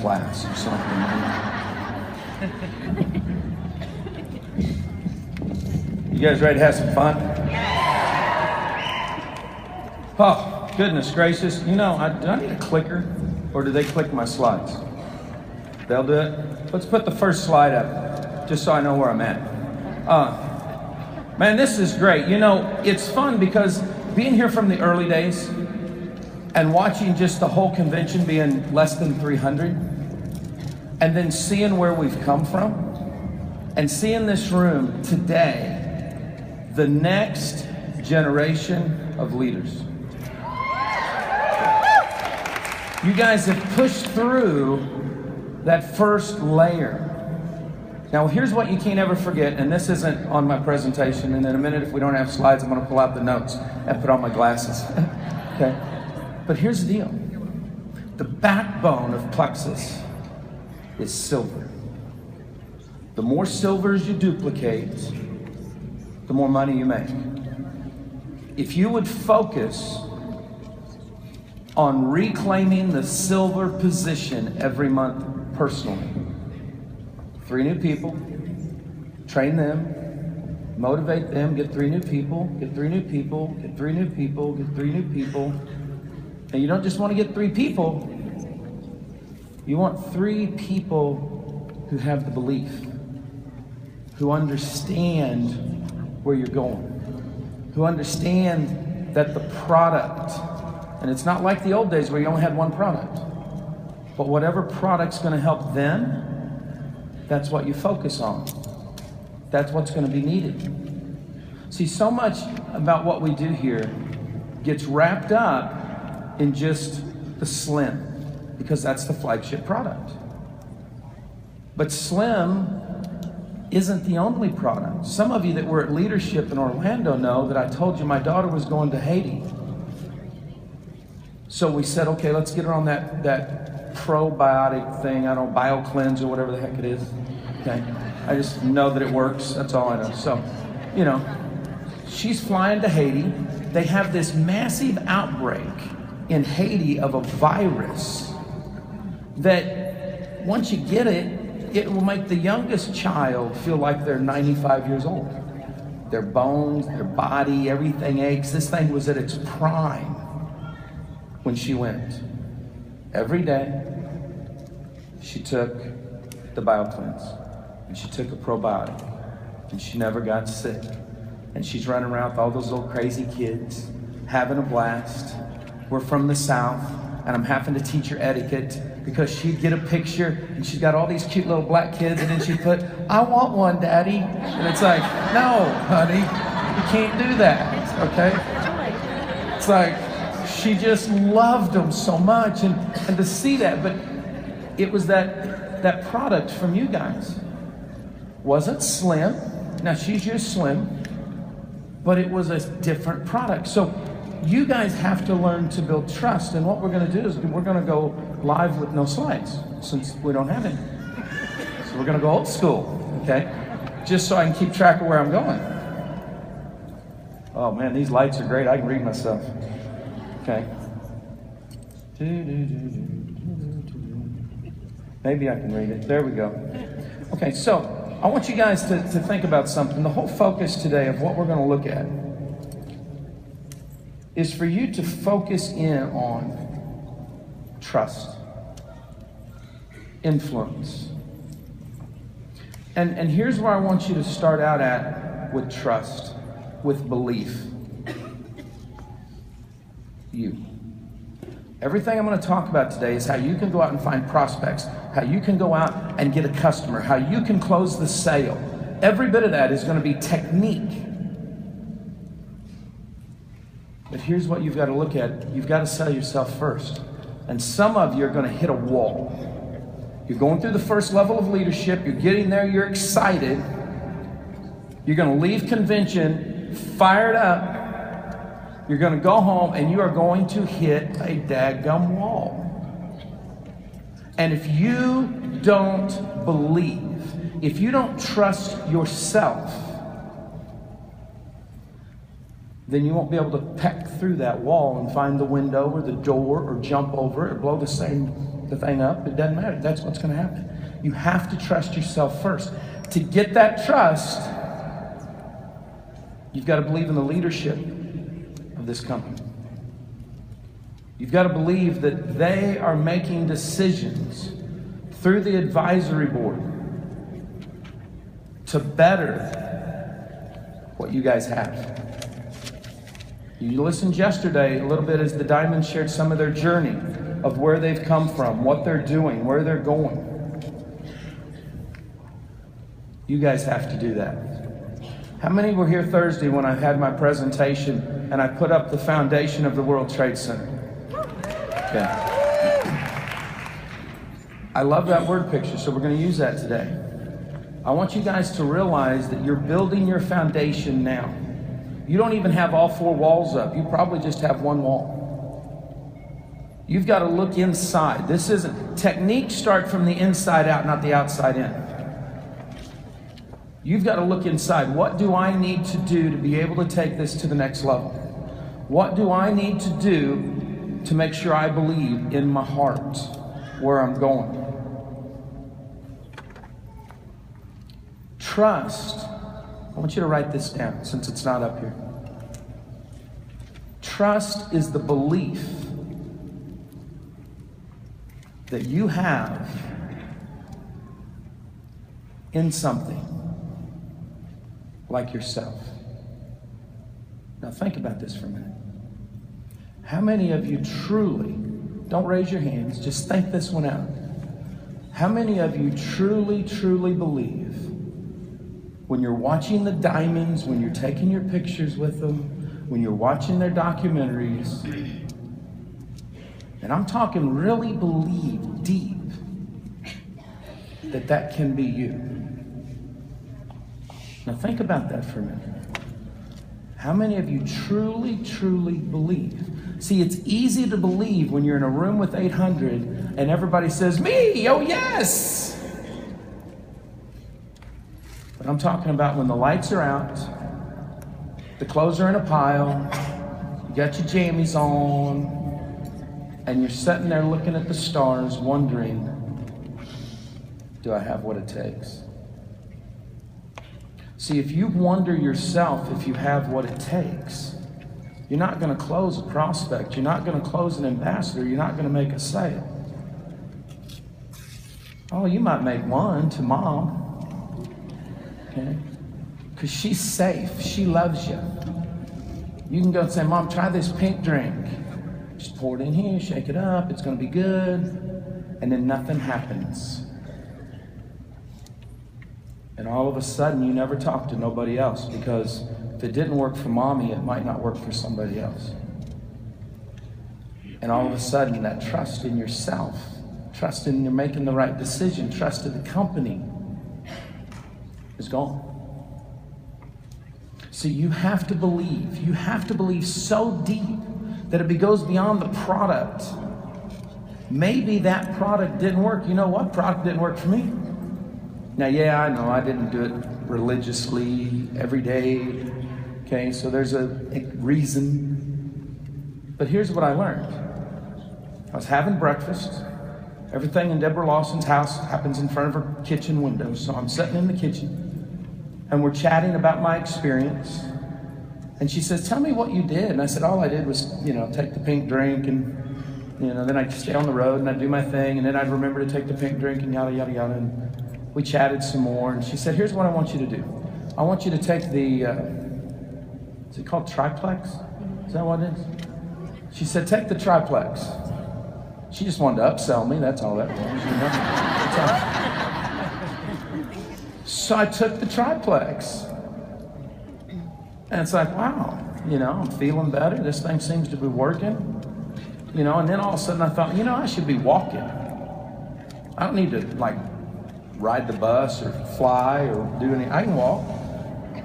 class or something. You guys ready to have some fun? Oh, goodness gracious. You know, do I need a clicker, or do they click my slides? They'll do it? Let's put the first slide up, just so I know where I'm at. Man, this is great. You know, it's fun because being here from the early days and watching just the whole convention being less than 300, and then seeing where we've come from, and seeing this room today, the next generation of leaders. You guys have pushed through that first layer. Now, here's what you can't ever forget, and this isn't on my presentation, and in a minute, if we don't have slides, I'm going to pull out the notes and put on my glasses. Okay? But here's the deal. The backbone of plexus is silver. The more silvers you duplicate, the more money you make. If you would focus on reclaiming the silver position every month personally, 3 new people, train them, motivate them, get 3 new people, get 3 new people, get 3 new people, get 3 new people. And you don't just want to get 3 people, you want 3 people who have the belief, who understand where you're going, who understand that the product, and it's not like the old days where you only had one product, but whatever product's going to help them, that's what you focus on. That's what's going to be needed. See, so much about what we do here gets wrapped up in just the Slim, because that's the flagship product. But Slim isn't the only product. Some of you that were at leadership in Orlando know that I told you my daughter was going to Haiti. So we said, okay, let's get her on that probiotic thing, I don't know, BioCleanse or whatever the heck it is. Okay, I just know that it works, that's all I know. So, you know, she's flying to Haiti. They have this massive outbreak in Haiti of a virus that once you get it, it will make the youngest child feel like they're 95 years old. Their bones, their body, everything aches. This thing was at its prime when she went. Every day, she took the BioCleanse, and she took a probiotic, and she never got sick. And she's running around with all those little crazy kids, having a blast. We're from the South, and I'm having to teach her etiquette, because she'd get a picture and she's got all these cute little black kids, and then she'd put, "I want one, Daddy." And it's like, no, honey, you can't do that, okay? It's like, she just loved them so much, and to see that, but it was that product from you guys. Wasn't Slim. Now she's used Slim, but it was a different product. So you guys have to learn to build trust, and what we're going to do is we're going to go live with no slides, since we don't have any. So we're going to go old school, okay? Just so I can keep track of where I'm going. Oh man, these lights are great. I can read myself. Okay. Maybe I can read it. There we go. Okay, so I want you guys to think about something. The whole focus today of what we're going to look at is for you to focus in on trust, influence. And here's where I want you to start out at with trust, with belief. You. Everything I'm going to talk about today is how you can go out and find prospects, how you can go out and get a customer, how you can close the sale. Every bit of that is going to be technique. But here's what you've got to look at. You've got to sell yourself first. And some of you are going to hit a wall. You're going through the first level of leadership. You're getting there. You're excited. You're going to leave convention fired up. You're going to go home and you are going to hit a daggum wall. And if you don't believe, if you don't trust yourself, then you won't be able to peck through that wall and find the window or the door or jump over it or blow the same the thing up. It doesn't matter. That's what's going to happen. You have to trust yourself first. To get that trust, you've got to believe in the leadership of this company. You've got to believe that they are making decisions through the advisory board to better what you guys have. You listened yesterday a little bit as the Diamonds shared some of their journey of where they've come from, what they're doing, where they're going. You guys have to do that. How many were here Thursday when I had my presentation and I put up the foundation of the World Trade Center? Okay. I love that word picture, so we're going to use that today. I want you guys to realize that you're building your foundation now. You don't even have all 4 walls up. You probably just have 1 wall. You've got to look inside. This isn't, techniques start from the inside out, not the outside in. You've got to look inside. What do I need to do to be able to take this to the next level? What do I need to do to make sure I believe in my heart where I'm going? Trust. I want you to write this down since it's not up here. Trust is the belief that you have in something like yourself. Now think about this for a minute. How many of you truly, don't raise your hands, just think this one out. How many of you truly, truly believe when you're watching the Diamonds, when you're taking your pictures with them, when you're watching their documentaries, and I'm talking really believe deep that that can be you? Now think about that for a minute. How many of you truly, truly believe? See, it's easy to believe when you're in a room with 800 and everybody says, me, oh yes. But I'm talking about when the lights are out, the clothes are in a pile, you got your jammies on, and you're sitting there looking at the stars wondering, do I have what it takes? See, if you wonder yourself if you have what it takes, you're not going to close a prospect. You're not going to close an ambassador. You're not going to make a sale. Oh, you might make one to mom, okay? Because she's safe. She loves you. You can go and say, Mom, try this pink drink. Just pour it in here, shake it up. It's going to be good. And then nothing happens. And all of a sudden, you never talk to nobody else, because if it didn't work for mommy, it might not work for somebody else. And all of a sudden, that trust in yourself, trust in you're making the right decision, trust in the company is gone. So you have to believe. You have to believe so deep that it goes beyond the product. Maybe that product didn't work. You know what product didn't work for me? Now, yeah, I know I didn't do it religiously every day, okay, so there's a reason. But here's what I learned. I was having breakfast. Everything in Deborah Lawson's house happens in front of her kitchen window, so I'm sitting in the kitchen, and we're chatting about my experience, and she says, tell me what you did. And I said, all I did was, take the pink drink, and, then I'd stay on the road, and I'd do my thing, and then I'd remember to take the pink drink, and yada, yada, yada, and we chatted some more, and she said, here's what I want you to do. I want you to take the, is it called triplex? Is that what it is? She said, take the triplex. She just wanted to upsell me, that's all that was. So I took the triplex. And it's like, wow, I'm feeling better. This thing seems to be working. And then all of a sudden I thought, I should be walking. I don't need to, ride the bus or fly or do anything. I can walk.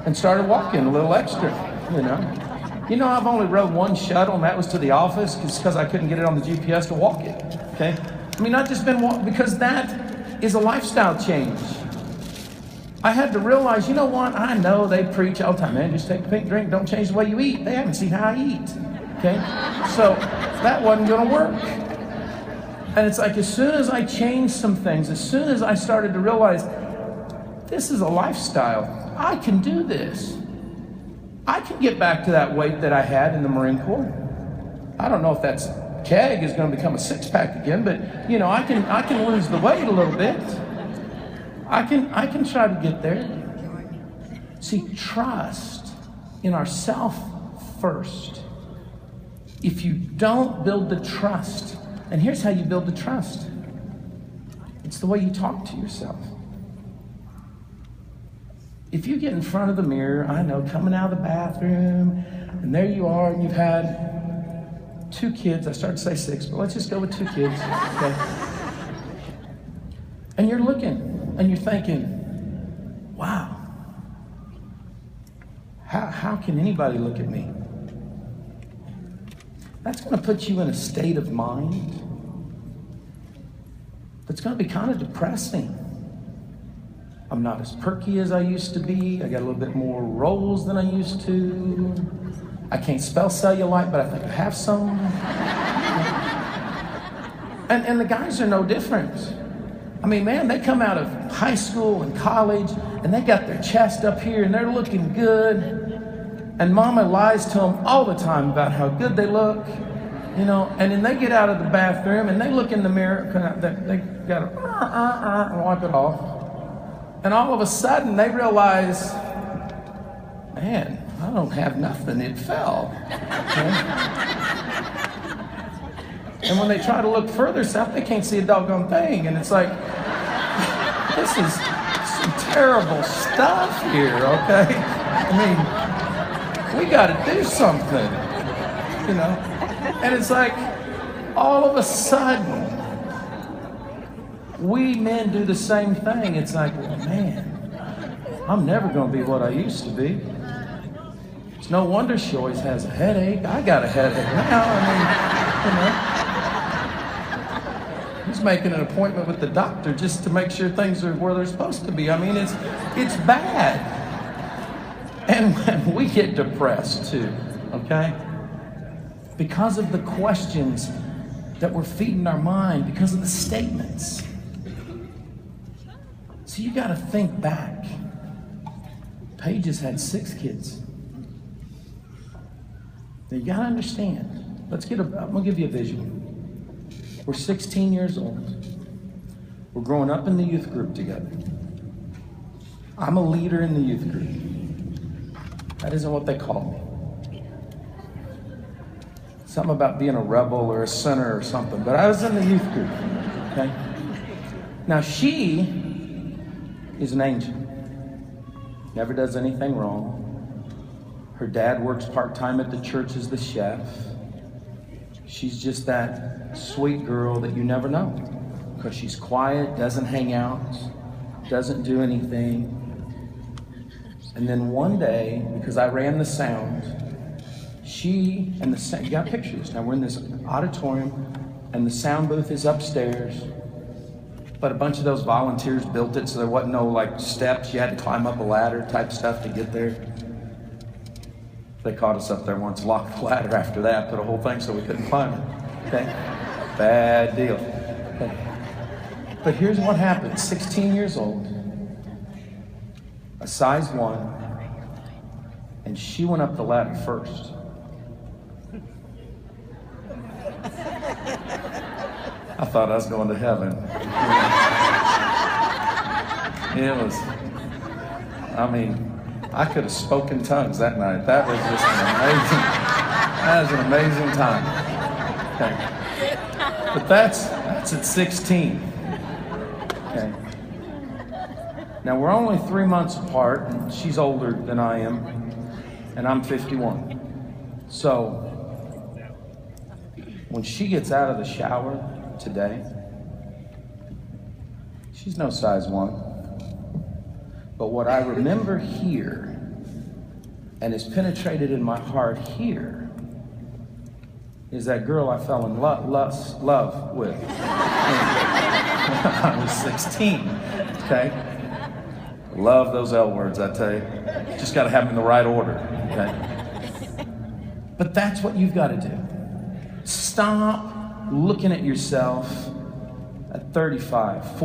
And started walking a little extra, I've only rode one shuttle, and that was to the office because I couldn't get it on the GPS to walk it, okay? I've just been walking because that is a lifestyle change. I had to realize, you know what? I know they preach all the time, man, just take a pink drink, don't change the way you eat. They haven't seen how I eat, okay? So that wasn't gonna work. And it's like as soon as I changed some things, as soon as I started to realize this is a lifestyle, I can do this. I can get back to that weight that I had in the Marine Corps. I don't know if that's keg is going to become a six-pack again, but you know, I can lose the weight a little bit. I can try to get there. See, trust in ourself first. If you don't build the trust, and here's how you build the trust. It's the way you talk to yourself. If you get in front of the mirror, I know, coming out of the bathroom, and there you are, and you've had 2 kids. I started to say 6, but let's just go with 2 kids, okay? And you're looking, and you're thinking, wow, how can anybody look at me? That's going to put you in a state of mind that's going to be kind of depressing. I'm not as perky as I used to be. I got a little bit more rolls than I used to. I can't spell cellulite, but I think I have some. And the guys are no different. I mean, man, they come out of high school and college, and they got their chest up here, and they're looking good. And mama lies to them all the time about how good they look, you know. And then they get out of the bathroom, and they look in the mirror, they got to and wipe it off. And all of a sudden, they realize, man, I don't have nothing. It fell. Okay? And when they try to look further south, they can't see a doggone thing. And it's like, this is some terrible stuff here, okay? I mean, we got to do something, you know? And it's like, all of a sudden, we men do the same thing. It's like, well, man, I'm never going to be what I used to be. It's no wonder she always has a headache. I got a headache now. I mean, you know, he's making an appointment with the doctor just to make sure things are where they're supposed to be. I mean, it's bad. And we get depressed too, okay? Because of the questions that we're feeding our mind, because of the statements. So you got to think back. Paige has had 6 kids. Now you got to understand. I'm going to give you a vision. We're 16 years old. We're growing up in the youth group together. I'm a leader in the youth group. That isn't what they call me. Something about being a rebel or a sinner or something. But I was in the youth group. Okay? Now she is an angel. Never does anything wrong. Her dad works part-time at the church as the chef. She's just that sweet girl that you never know, because she's quiet, doesn't hang out, doesn't do anything. And then one day, because I ran the sound, she and the sound, you got pictures. Now we're in this auditorium, and the sound booth is upstairs. But a bunch of those volunteers built it, so there wasn't no like steps. You had to climb up a ladder type stuff to get there. They caught us up there once, locked the ladder after that, put a whole thing so we couldn't climb it. Okay? Bad deal. Okay. But here's what happened. 16 years old, a size 1, and she went up the ladder first. I thought I was going to heaven. It was, I mean, I could have spoken tongues that night. That was just an amazing time. Okay. But that's at 16. Okay. Now we're only 3 months apart, and she's older than I am, and I'm 51. So when she gets out of the shower today, she's no size 1. But what I remember here, and is penetrated in my heart here, is that girl I fell in love with when I was 16, okay? Love those L words, I tell you. Just got to have them in the right order, okay? But that's what you've got to do. Stop looking at yourself at 35, 40.